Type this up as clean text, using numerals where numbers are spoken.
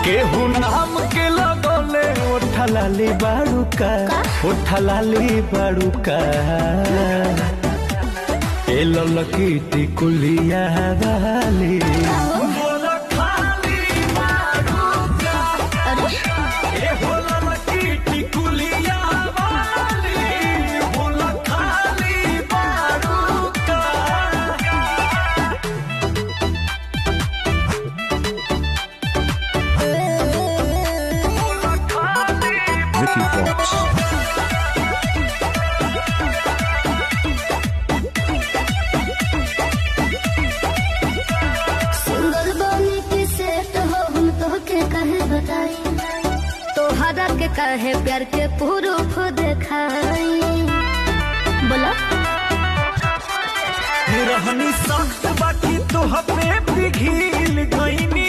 केहू नाम के लगोले ओठा लाली बाड़ूका, ओठा लाली बाड़ूका। ए ललकी टिकुलिया वाली बोला खाली बाड़ूका। ए हो ललकी टिकुलिया वाली बोला खाली बाड़ूका। Ricky Fox. सिंगल बनी की सेट हो हम तो के कहे बताई, तोहरा के कहे प्यार के प्रूफ देखाई। बोला रहनी सख्त बाकी तो हमें पिघिल गईनी।